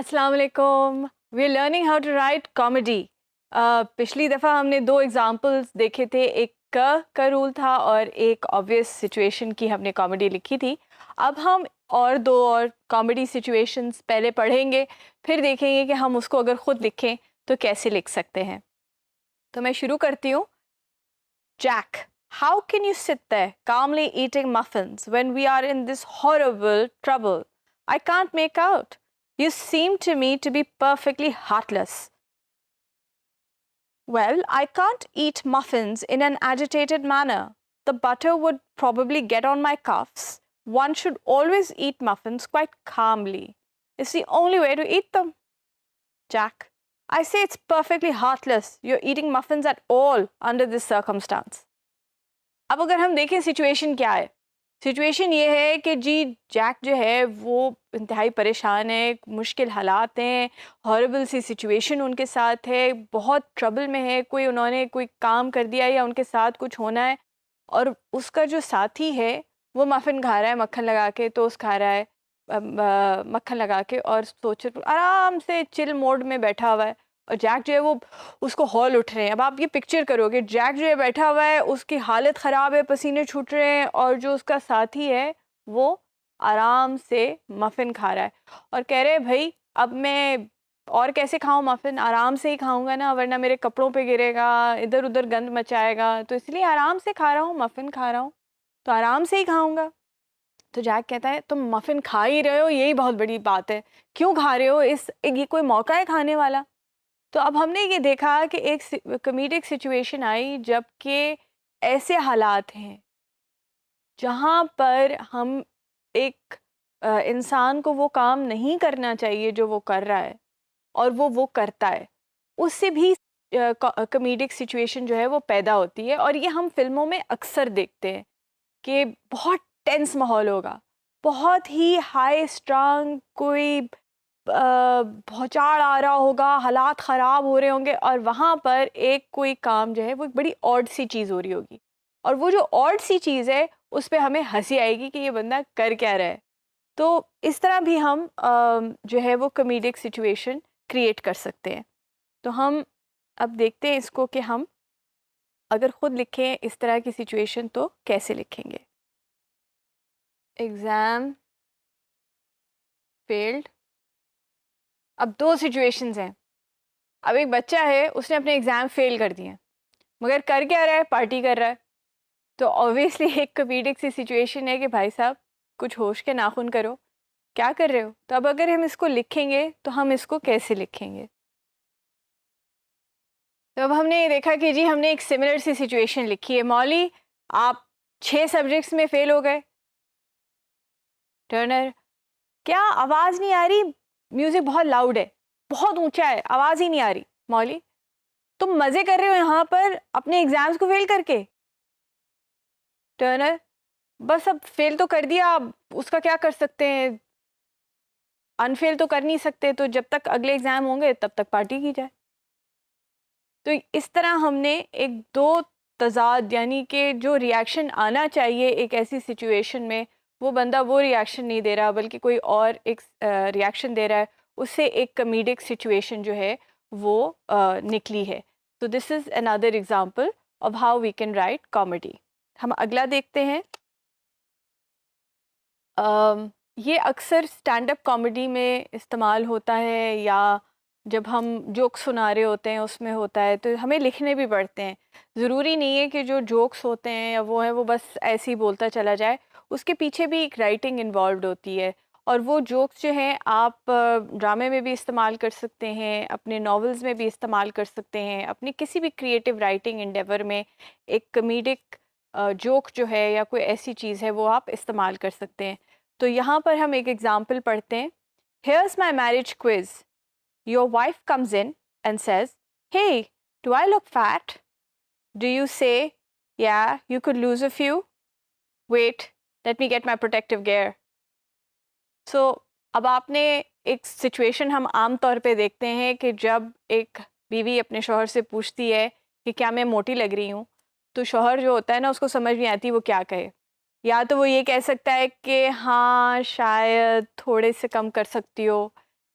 अस्सलाम वालेकुम। We are learning how to write comedy. पिछली दफ़ा हमने दो एग्जांपल्स देखे थे, एक का रूल था और एक ऑब्वियस सिचुएशन की हमने कॉमेडी लिखी थी। अब हम दो और कॉमेडी सिचुएशंस पहले पढ़ेंगे, फिर देखेंगे कि हम उसको अगर ख़ुद लिखें तो कैसे लिख सकते हैं। तो मैं शुरू करती हूँ। Jack, how can you sit there calmly eating muffins when we are in this horrible trouble? I can't make out. You seem to me to be perfectly heartless. Well, I can't eat muffins in an agitated manner. The butter would probably get on my cuffs. One should always eat muffins quite calmly. It's the only way to eat them. Jack, I say it's perfectly heartless. You're eating muffins at all under this circumstance. अब अगर हम देखें situation क्या है, situation ये है कि जी Jack जो है वो इंतहाई परेशान है, मुश्किल हालात हैं, हॉरिबल सी सिचुएशन उनके साथ है, बहुत ट्रबल में है, उन्होंने कोई काम कर दिया या उनके साथ कुछ होना है और उसका जो साथी है वो मफ़िन खा रहा है मक्खन लगा के, टोस्ट खा रहा है मक्खन लगा के और सोच आराम से चिल मोड में बैठा हुआ है और जैक जो है वो उसको हॉल उठ रहे हैं। अब आप ये पिक्चर करोगे, जैक जो है बैठा हुआ है, उसकी हालत ख़राब है, पसीने छूट रहे हैं और जो उसका साथी है वो आराम से मफ़िन खा रहा है और कह रहे हैं भाई अब मैं और कैसे खाऊं मफ़िन, आराम से ही खाऊंगा ना, वरना मेरे कपड़ों पे गिरेगा, इधर उधर गंद मचाएगा, तो इसलिए आराम से खा रहा हूँ, मफ़िन खा रहा हूँ तो आराम से ही खाऊंगा। तो जैक कहता है तुम मफ़िन खा ही रहे हो, यही बहुत बड़ी बात है, क्यों खा रहे हो, ये कोई मौका है खाने वाला। तो अब हमने ये देखा कि एक कॉमेडिक सिचुएशन आई जबकि ऐसे हालात हैं जहाँ पर हम एक इंसान को वो काम नहीं करना चाहिए जो वो कर रहा है और वो करता है, उससे भी कॉमेडिक सिचुएशन जो है वो पैदा होती है। और ये हम फिल्मों में अक्सर देखते हैं कि बहुत टेंस माहौल होगा, बहुत ही हाई स्ट्रांग, कोई भौचाल आ रहा होगा, हालात ख़राब हो रहे होंगे और वहाँ पर एक कोई काम जो है वो एक बड़ी ऑड सी चीज़ हो रही होगी और वो जो ऑड सी चीज़ है उस पर हमें हंसी आएगी कि ये बंदा कर क्या रहा है। तो इस तरह भी हम जो है वो कॉमेडिक सिचुएशन क्रिएट कर सकते हैं। तो हम अब देखते हैं इसको कि हम अगर ख़ुद लिखें इस तरह की सिचुएशन तो कैसे लिखेंगे। Exam failed. अब दो सिचुएशंस हैं। अब एक बच्चा है, उसने अपने एग्ज़ाम फेल कर दिए मगर कर क्या रहा है, पार्टी कर रहा है। तो ऑब्वियसली एक कॉमेडिक सी सिचुएशन है कि भाई साहब कुछ होश के नाखून करो, क्या कर रहे हो। तो अब अगर हम इसको लिखेंगे तो हम इसको कैसे लिखेंगे। तो अब हमने देखा कि जी हमने एक सिमिलर सी सिचुएशन लिखी है। मौली आप 6 सब्जेक्ट्स में फ़ेल हो गए। टर्नर क्या आवाज़ नहीं आ रही, म्यूज़िक बहुत लाउड है, बहुत ऊंचा है, आवाज़ ही नहीं आ रही। मौली तुम मज़े कर रहे हो यहाँ पर अपने एग्ज़ाम्स को फेल करके। टर्नर बस अब फेल तो कर दिया, अब उसका क्या कर सकते हैं, अनफेल तो कर नहीं सकते, तो जब तक अगले एग्ज़ाम होंगे तब तक पार्टी की जाए। तो इस तरह हमने एक दो तज़ाद यानी कि जो रिएक्शन आना चाहिए एक ऐसी सिचुएशन में वो बंदा वो रिएक्शन नहीं दे रहा बल्कि कोई और एक रिएक्शन दे रहा है, उससे एक कॉमेडिक सिचुएशन जो है वो निकली है। तो this is another example of how we can write comedy. हम अगला देखते हैं। ये अक्सर स्टैंड अप कॉमेडी में इस्तेमाल होता है या जब हम जोक सुना रहे होते हैं उसमें होता है, तो हमें लिखने भी पड़ते हैं। ज़रूरी नहीं है कि जो जोक्स होते हैं या वो है वो बस ऐसे ही बोलता चला जाए, उसके पीछे भी एक राइटिंग इन्वॉल्व होती है। और वो जोक्स जो हैं आप ड्रामे में भी इस्तेमाल कर सकते हैं, अपने नॉवेल्स में भी इस्तेमाल कर सकते हैं, अपनी किसी भी क्रिएटिव राइटिंग एंडेवर में एक कॉमेडिक जोक जो है या कोई ऐसी चीज़ है वो आप इस्तेमाल कर सकते हैं। तो यहाँ पर हम एक एग्ज़ाम्पल पढ़ते हैं। Here's my marriage quiz. Your wife comes in and says, "Hey, do I look fat?" Do you say, "Yeah, you could lose a few"? Wait, let me get my protective gear. So, अब आपने एक situation हम आम तौर पे देखते हैं कि जब एक बीवी अपने शौहर से पूछती है कि क्या मैं मोटी लग रही हूँ, तो शौहर जो होता है ना उसको समझ नहीं आती वो क्या कहे। या तो वो ये कह सकता है कि हाँ शायद थोड़े से कम कर सकती हो,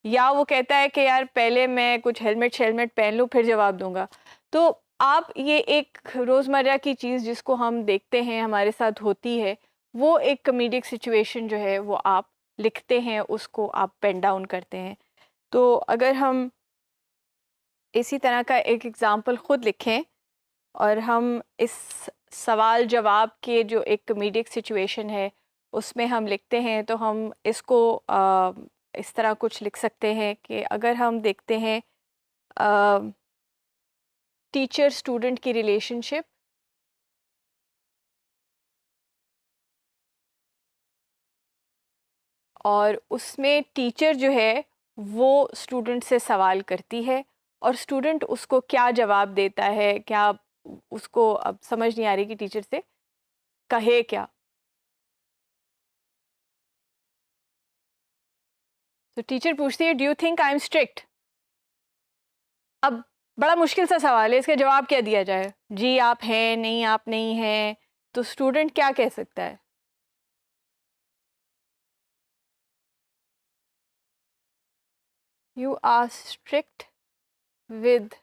या वो कहता है कि यार पहले मैं कुछ हेलमेट पहन लूँ फिर जवाब दूंगा। तो आप ये एक रोज़मर्रा की चीज़ जिसको हम देखते हैं हमारे साथ होती है, वो एक कॉमेडिक सिचुएशन जो है वो आप लिखते हैं, उसको आप पेन डाउन करते हैं। तो अगर हम इसी तरह का एक एग्ज़ाम्पल ख़ुद लिखें और हम इस सवाल जवाब के जो एक कॉमेडिक सिचुएशन है उसमें हम लिखते हैं, तो हम इसको इस तरह कुछ लिख सकते हैं कि अगर हम देखते हैं टीचर स्टूडेंट की रिलेशनशिप, और उसमें टीचर जो है वो स्टूडेंट से सवाल करती है और स्टूडेंट उसको क्या जवाब देता है, क्या उसको अब समझ नहीं आ रही कि टीचर से कहे क्या। तो टीचर पूछती है, do you think I am strict. अब बड़ा मुश्किल सा सवाल है, इसका जवाब क्या दिया जाए? जी आप हैं, नहीं आप नहीं हैं। तो स्टूडेंट क्या कह सकता है? You are strict with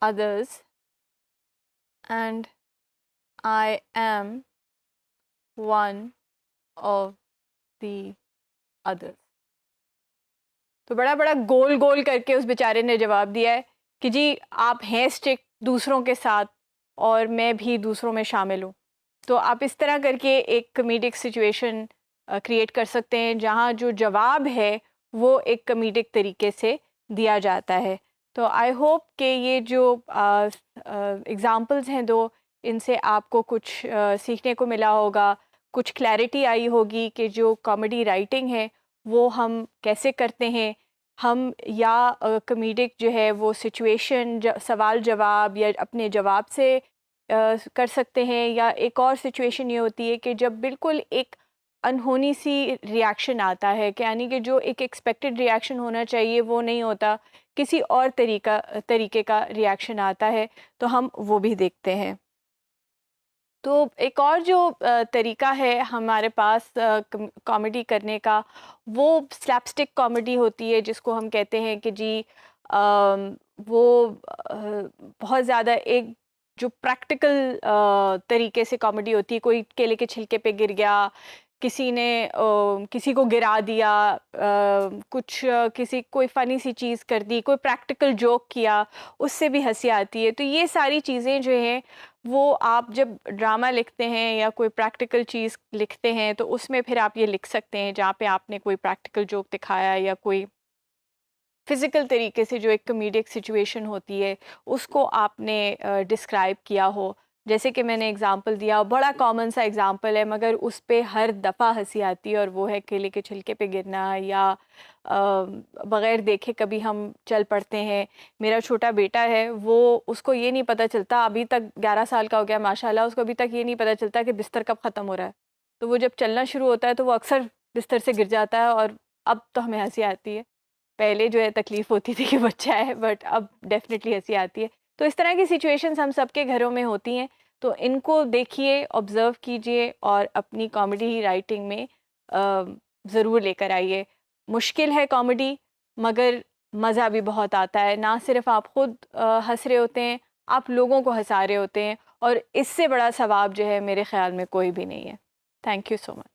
others and I am one of the others। तो बड़ा बड़ा गोल गोल करके उस बेचारे ने जवाब दिया है कि जी आप हैं स्ट्रिक्ट दूसरों के साथ और मैं भी दूसरों में शामिल हूँ। तो आप इस तरह करके एक कॉमेडिक सिचुएशन क्रिएट कर सकते हैं जहाँ जो जवाब है वो एक कॉमेडिक तरीके से दिया जाता है। तो आई होप कि ये जो एग्ज़ाम्पल्स हैं दो, इनसे आपको कुछ सीखने को मिला होगा, कुछ क्लैरिटी आई होगी कि जो कॉमेडी राइटिंग है वो हम कैसे करते हैं। हम या कॉमेडिक जो है वो सिचुएशन सवाल जवाब या अपने जवाब से कर सकते हैं, या एक और सिचुएशन ये होती है कि जब बिल्कुल एक अनहोनी सी रिएक्शन आता है, कि यानी कि जो एक एक्सपेक्टेड रिएक्शन होना चाहिए वो नहीं होता, किसी और तरीके का रिएक्शन आता है, तो हम वो भी देखते हैं। तो एक और जो तरीका है हमारे पास कॉमेडी करने का, वो स्लैपस्टिक कॉमेडी होती है, जिसको हम कहते हैं कि जी वो बहुत ज़्यादा एक जो प्रैक्टिकल तरीके से कॉमेडी होती है। कोई केले के छिलके पे गिर गया, किसी ने किसी को गिरा दिया, किसी कोई फ़नी सी चीज़ कर दी, कोई प्रैक्टिकल जोक किया, उससे भी हंसी आती है। तो ये सारी चीज़ें जो हैं वो आप जब ड्रामा लिखते हैं या कोई प्रैक्टिकल चीज़ लिखते हैं तो उसमें फिर आप ये लिख सकते हैं, जहाँ पे आपने कोई प्रैक्टिकल जोक दिखाया या कोई फ़िज़िकल तरीके से जो एक कॉमेडिक सिचुएशन होती है उसको आपने डिस्क्राइब किया हो। जैसे कि मैंने एग्ज़ाम्पल दिया, बड़ा कॉमन सा एग्ज़ाम्पल है मगर उस पे हर दफ़ा हंसी आती है, और वो है केले के छिलके पे गिरना, या बग़ैर देखे कभी हम चल पड़ते हैं। मेरा छोटा बेटा है, वो उसको ये नहीं पता चलता, अभी तक 11 साल का हो गया माशाल्लाह, उसको अभी तक ये नहीं पता चलता कि बिस्तर कब ख़त्म हो रहा है। तो वो जब चलना शुरू होता है तो वो अक्सर बिस्तर से गिर जाता है, और अब तो हमें हंसी आती है। पहले जो है तकलीफ़ होती थी कि बच्चा है, बट अब डेफ़िनेटली हंसी आती है। तो इस तरह की सिचुएशंस हम सबके घरों में होती हैं, तो इनको देखिए, ऑब्ज़र्व कीजिए और अपनी कॉमेडी राइटिंग में ज़रूर लेकर आइए। मुश्किल है कॉमेडी, मगर मज़ा भी बहुत आता है। ना सिर्फ़ आप खुद हँस रहे होते हैं, आप लोगों को हँसा रहे होते हैं, और इससे बड़ा सवाब जो है मेरे ख़्याल में कोई भी नहीं है। Thank you so much.